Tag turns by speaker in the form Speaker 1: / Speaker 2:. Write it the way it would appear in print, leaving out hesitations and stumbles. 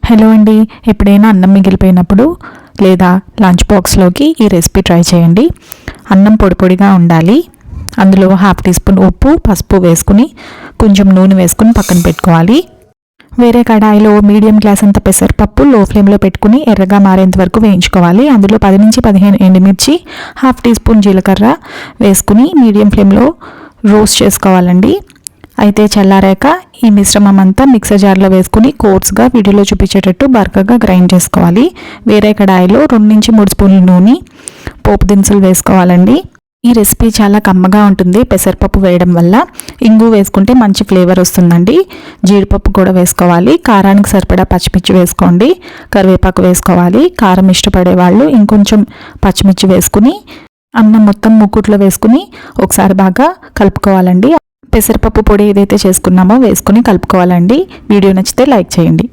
Speaker 1: Hello అండి, ఎప్పుడైనా అన్నం మిగిలిపోయినప్పుడు లేదా లంచ్ బాక్స్లోకి ఈ రెసిపీ ట్రై చేయండి. అన్నం పొడి పొడిగా ఉండాలి. అందులో 1/2 టీ స్పూన్ ఉప్పు, పసుపు వేసుకుని కొంచెం నూనె వేసుకుని పక్కన పెట్టుకోవాలి. వేరే కడాయిలో మీడియం గ్లాస్ అంత పెసరపప్పు లో ఫ్లేమ్లో పెట్టుకుని ఎర్రగా మారేంత వరకు వేయించుకోవాలి. అందులో 10 నుంచి 15 ఎండుమిర్చి, 1/2 టీ స్పూన్ జీలకర్ర వేసుకుని మీడియం ఫ్లేమ్లో రోస్ట్ చేసుకోవాలండి. అయితే చల్లారాక ఈ మిశ్రమం అంతా మిక్సర్ జార్లో వేసుకుని కోర్స్గా వీడియోలో చూపించేటట్టు బరకగా గ్రైండ్ చేసుకోవాలి. వేరే కడాయిలో 2 నుంచి 3 స్పూన్ల నూనె, పోపు దినుసులు వేసుకోవాలండి. ఈ రెసిపీ చాలా కమ్మగా ఉంటుంది పెసరపప్పు వేయడం వల్ల. ఇంగు వేసుకుంటే మంచి ఫ్లేవర్ వస్తుందండి. జీడిపప్పు కూడా వేసుకోవాలి. కారానికి సరిపడా పచ్చిమిర్చి వేసుకోండి. కరివేపాకు వేసుకోవాలి. కారం ఇష్టపడే వాళ్ళు ఇంకొంచెం పచ్చిమిర్చి వేసుకుని అన్నం మొత్తం ముక్కుట్లో వేసుకుని ఒకసారి బాగా కలుపుకోవాలండి. పెసరపప్పు పొడి ఏదైతే చేసుకున్నామో వేసుకుని కలుపుకోవాలండి. వీడియో నచ్చితే లైక్ చేయండి.